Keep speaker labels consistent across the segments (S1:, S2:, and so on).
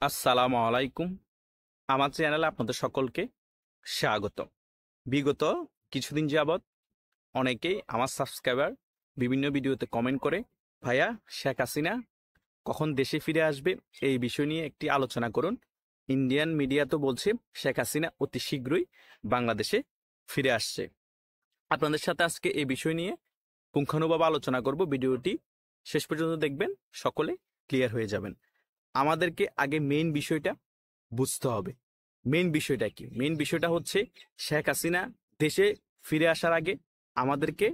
S1: আসসালামু আলাইকুম। আমার চ্যানেলে আপনাদের সকলকে স্বাগত। বিগত কিছুদিন যাবৎ অনেকেই আমার সাবস্ক্রাইবার বিভিন্ন ভিডিওতে কমেন্ট করে, ভাইয়া শেখ হাসিনা কখন দেশে ফিরে আসবে এই বিষয় নিয়ে একটি আলোচনা করুন। ইন্ডিয়ান মিডিয়া তো বলছে শেখ হাসিনা অতি শীঘ্রই বাংলাদেশে ফিরে আসছে। আপনাদের সাথে আজকে এই বিষয় নিয়ে পুঙ্খানুভাবে আলোচনা করব। ভিডিওটি শেষ পর্যন্ত দেখবেন, সকলে ক্লিয়ার হয়ে যাবেন। আমাদেরকে আগে মেইন বিষয়টা বুঝতে হবে। মেইন বিষয়টা কি? মেইন বিষয়টা হচ্ছে শেখ হাসিনা দেশে ফিরে আসার আগে আমাদেরকে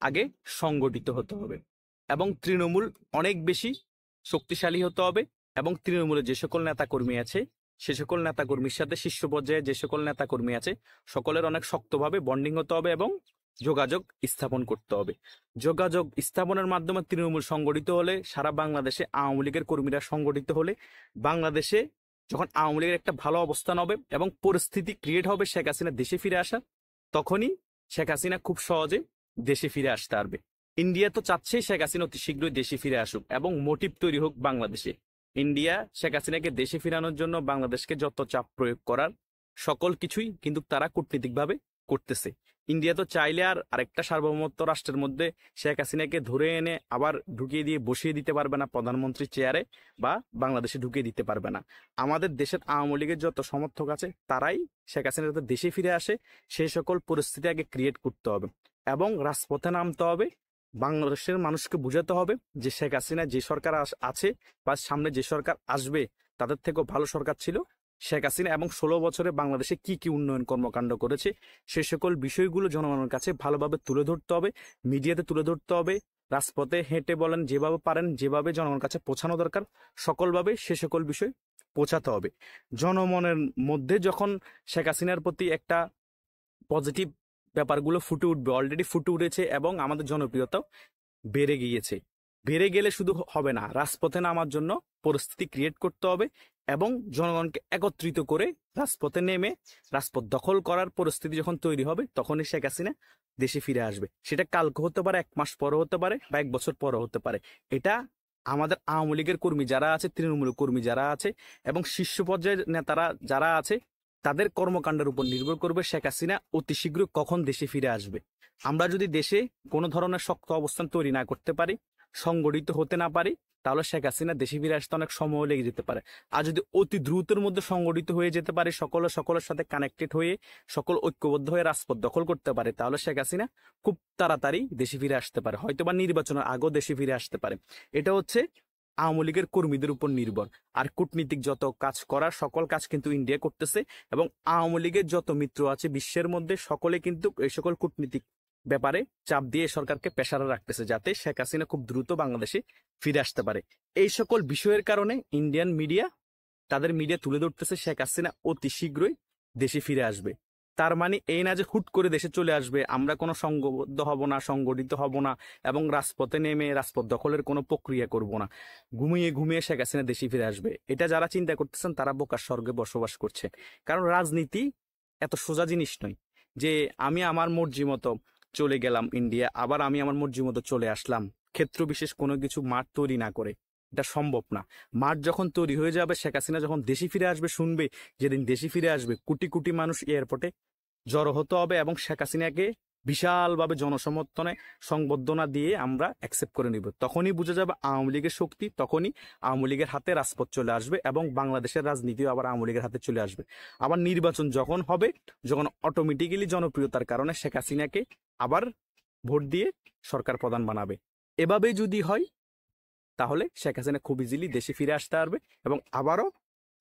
S1: আগে সংগঠিত হতে হবে এবং তৃণমূল অনেক বেশি শক্তিশালী হতে হবে এবং তৃণমূলের যে সকল নেতাকর্মী আছে সে সকল নেতাকর্মীর সাথে শীর্ষ পর্যায়ে যে সকল নেতাকর্মী আছে সকলের অনেক শক্তভাবে বন্ডিং হতে হবে এবং যোগাযোগ স্থাপন করতে হবে। যোগাযোগ স্থাপনের মাধ্যমে তৃণমূল সংগঠিত হলে, সারা বাংলাদেশে আওয়ামী লীগের কর্মীরা সংগঠিত হলে, বাংলাদেশে যখন আওয়ামী লীগের একটা ভালো অবস্থান হবে এবং পরিস্থিতি ক্রিয়েট হবে শেখ হাসিনা দেশে ফিরে আসার, তখনই শেখ হাসিনা খুব সহজে দেশে ফিরে আসতে পারবে। ইন্ডিয়া তো চাচ্ছেই শেখ হাসিনা অতি শীঘ্রই দেশে ফিরে আসুক এবং মোটিভ তৈরি হোক বাংলাদেশে। ইন্ডিয়া শেখ হাসিনাকে দেশে ফিরানোর জন্য বাংলাদেশকে যত চাপ প্রয়োগ করার সকল কিছুই কিন্তু তারা কূটনীতিকভাবে করতেছে। ইন্ডিয়া তো চাইলে আর আরেকটা সার্বভৌমত্ব রাষ্ট্রের মধ্যে শেখ হাসিনাকে ধরে এনে আবার ঢুকিয়ে দিয়ে বসিয়ে দিতে পারবে না প্রধানমন্ত্রী চেয়ারে, বা বাংলাদেশে ঢুকিয়ে দিতে পারবে না। আমাদের দেশের আওয়ামী লীগের যত সমর্থক আছে তারাই শেখ হাসিনা যাতে দেশে ফিরে আসে সেই সকল পরিস্থিতি আগে ক্রিয়েট করতে হবে এবং রাজপথে নামতে হবে। বাংলাদেশের মানুষকে বোঝাতে হবে যে শেখ হাসিনা যে সরকার আছে বা সামনে যে সরকার আসবে তাদের থেকেও ভালো সরকার ছিল শেখ হাসিনা, এবং 16 বছরে বাংলাদেশে কি কি উন্নয়ন কর্মকাণ্ড করেছে সে সকল বিষয়গুলো জনগণের কাছে ভালোভাবে তুলে ধরতে হবে, মিডিয়াতে তুলে ধরতে হবে, রাজপথে হেঁটে বলেন যেভাবে পারেন, যেভাবে জনগণের কাছে পৌঁছানো দরকার সকলভাবে সে সকল বিষয় পৌঁছাতে হবে। জনমনের মধ্যে যখন শেখ হাসিনার প্রতি একটা পজিটিভ ব্যাপারগুলো ফুটে উঠবে, অলরেডি ফুটে উঠেছে এবং আমাদের জনপ্রিয়তাও বেড়ে গিয়েছে। বেড়ে গেলে শুধু হবে না, রাজপথে নামার জন্য পরিস্থিতি ক্রিয়েট করতে হবে এবং জনগণকে একত্রিত করে রাজপথে নেমে রাজপথ দখল করার পরিস্থিতি যখন তৈরি হবে তখনই শেখ হাসিনা দেশে ফিরে আসবে। সেটা কালকে হতে পারে, 1 মাস পরে হতে পারে, বা 1 বছর পরে হতে পারে। এটা আমাদের আওয়ামী লীগের কর্মী যারা আছে, তৃণমূলের কর্মী যারা আছে এবং শীর্ষ পর্যায়ের নেতারা যারা আছে তাদের কর্মকাণ্ডের উপর নির্ভর করবে শেখ হাসিনা অতি শীঘ্র কখন দেশে ফিরে আসবে। আমরা যদি দেশে কোনো ধরনের শক্ত অবস্থান তৈরি না করতে পারি, সংগঠিত হতে না পারি, তাহলে শেখ হাসিনা দেশে ফিরে আসতে অনেক সময় লেগে যেতে পারে। আর যদি অতি দ্রুতের মধ্যে সংগঠিত হয়ে যেতে পারে, সকলের সাথে কানেক্টেড হয়ে সকল ঐক্যবদ্ধ হয়ে রাজপথ দখল করতে পারে, তাহলে শেখ হাসিনা খুব তাড়াতাড়ি দেশে ফিরে আসতে পারে, হয়তোবা নির্বাচনের আগেও দেশে ফিরে আসতে পারে। এটা হচ্ছে আওয়ামী লীগের কর্মীদের উপর নির্ভর। আর কূটনীতিক যত কাজ করার সকল কাজ কিন্তু ইন্ডিয়া করতেছে এবং আওয়ামী লীগের যত মিত্র আছে বিশ্বের মধ্যে সকলে কিন্তু এই সকল কূটনীতিক ব্যাপারে চাপ দিয়ে সরকারকে প্রেসারে রাখতেছে যাতে শেখ হাসিনা খুব দ্রুত বাংলাদেশে ফিরে আসতে পারে। এই সকল বিষয়ের কারণে ইন্ডিয়ান মিডিয়া তাদের মিডিয়া তুলে ধরতেছে শেখ হাসিনা অতি শীঘ্রই দেশে ফিরে আসবে। তার মানে এই না যে হুট করে দেশে চলে আসবে, আমরা কোনো সংঘবদ্ধ হব না, সংগঠিত হব না এবং রাজপথে নেমে রাজপথ দখলের কোনো প্রক্রিয়া করব না, ঘুমিয়ে ঘুমিয়ে শেখ হাসিনা দেশে ফিরে আসবে। এটা যারা চিন্তা করতেছেন তারা বোকার স্বর্গে বসবাস করছে। কারণ রাজনীতি এত সোজা জিনিস নয় যে আমি আমার মর্জি মতো চলে গেলাম ইন্ডিয়া, আবার আমি আমার মর্জি মতো চলে আসলাম, ক্ষেত্র বিশেষ কোনো কিছু মাঠ তৈরি না করে। এটা সম্ভব না। মাঠ যখন তৈরি হয়ে যাবে, শেখ হাসিনা যখন দেশে ফিরে আসবে, শুনবে যেদিন দেশে ফিরে আসবে কোটি কোটি মানুষ এয়ারপোর্টে জড়ো হতে হবে এবং শেখ হাসিনাকে বিশালভাবে জনসমর্থনে সংবর্ধনা দিয়ে আমরা অ্যাকসেপ্ট করে নিব। তখনই বুঝে যাবে আওয়ামী লীগের শক্তি, তখনই আওয়ামী লীগের হাতে রাজপথ চলে আসবে এবং বাংলাদেশের রাজনীতিও আবার আওয়ামী লীগের হাতে চলে আসবে। আবার নির্বাচন যখন হবে, যখন অটোমেটিক্যালি জনপ্রিয়তার কারণে শেখ হাসিনাকে আবার ভোট দিয়ে সরকার প্রধান বানাবে। এভাবেই যদি হয় তাহলে শেখ হাসিনা খুব ইজিলি দেশে ফিরে আসতে পারবে এবং আবারও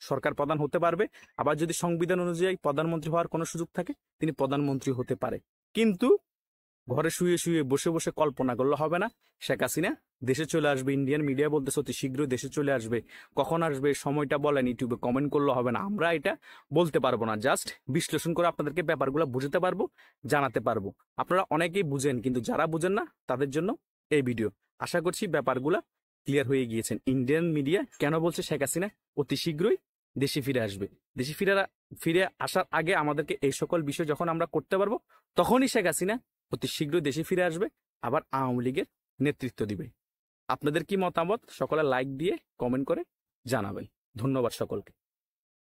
S1: সরকার প্রধান হতে পারবে। আবার যদি সংবিধান অনুযায়ী প্রধানমন্ত্রী হওয়ার কোনো সুযোগ থাকে তিনি প্রধানমন্ত্রী হতে পারে। কিন্তু ঘরে শুয়ে শুয়ে বসে বসে কল্পনা করলে হবে না। শেখ হাসিনা দেশে চলে আসবে, ইন্ডিয়ান মিডিয়া বলতেছে অতি শীঘ্রই দেশে চলে আসবে। কখন আসবে সময়টা বলেন, ইউটিউবে কমেন্ট করলে হবে না, আমরা এটা বলতে পারবো না। জাস্ট বিশ্লেষণ করে আপনাদেরকে ব্যাপারগুলো বুঝতে পারবো, জানাতে পারবো। আপনারা অনেকেই বুঝেন, কিন্তু যারা বুঝেন না তাদের জন্য এই ভিডিও। আশা করছি ব্যাপারগুলা ক্লিয়ার হয়ে গিয়েছেন। ইন্ডিয়ান মিডিয়া কেন বলছে শেখ হাসিনা অতি শীঘ্রই দেশে ফিরে আসবে, দেশে ফিরে আসার আগে আমাদেরকে এই সকল বিষয় যখন আমরা করতে পারবো তখনই শেখ হাসিনা অতি শীঘ্রই দেশে ফিরে আসবে, আবার আওয়ামী লীগের নেতৃত্ব দিবে। আপনাদের কি মতামত সকলে লাইক দিয়ে কমেন্ট করে জানাবেন। ধন্যবাদ সকলকে।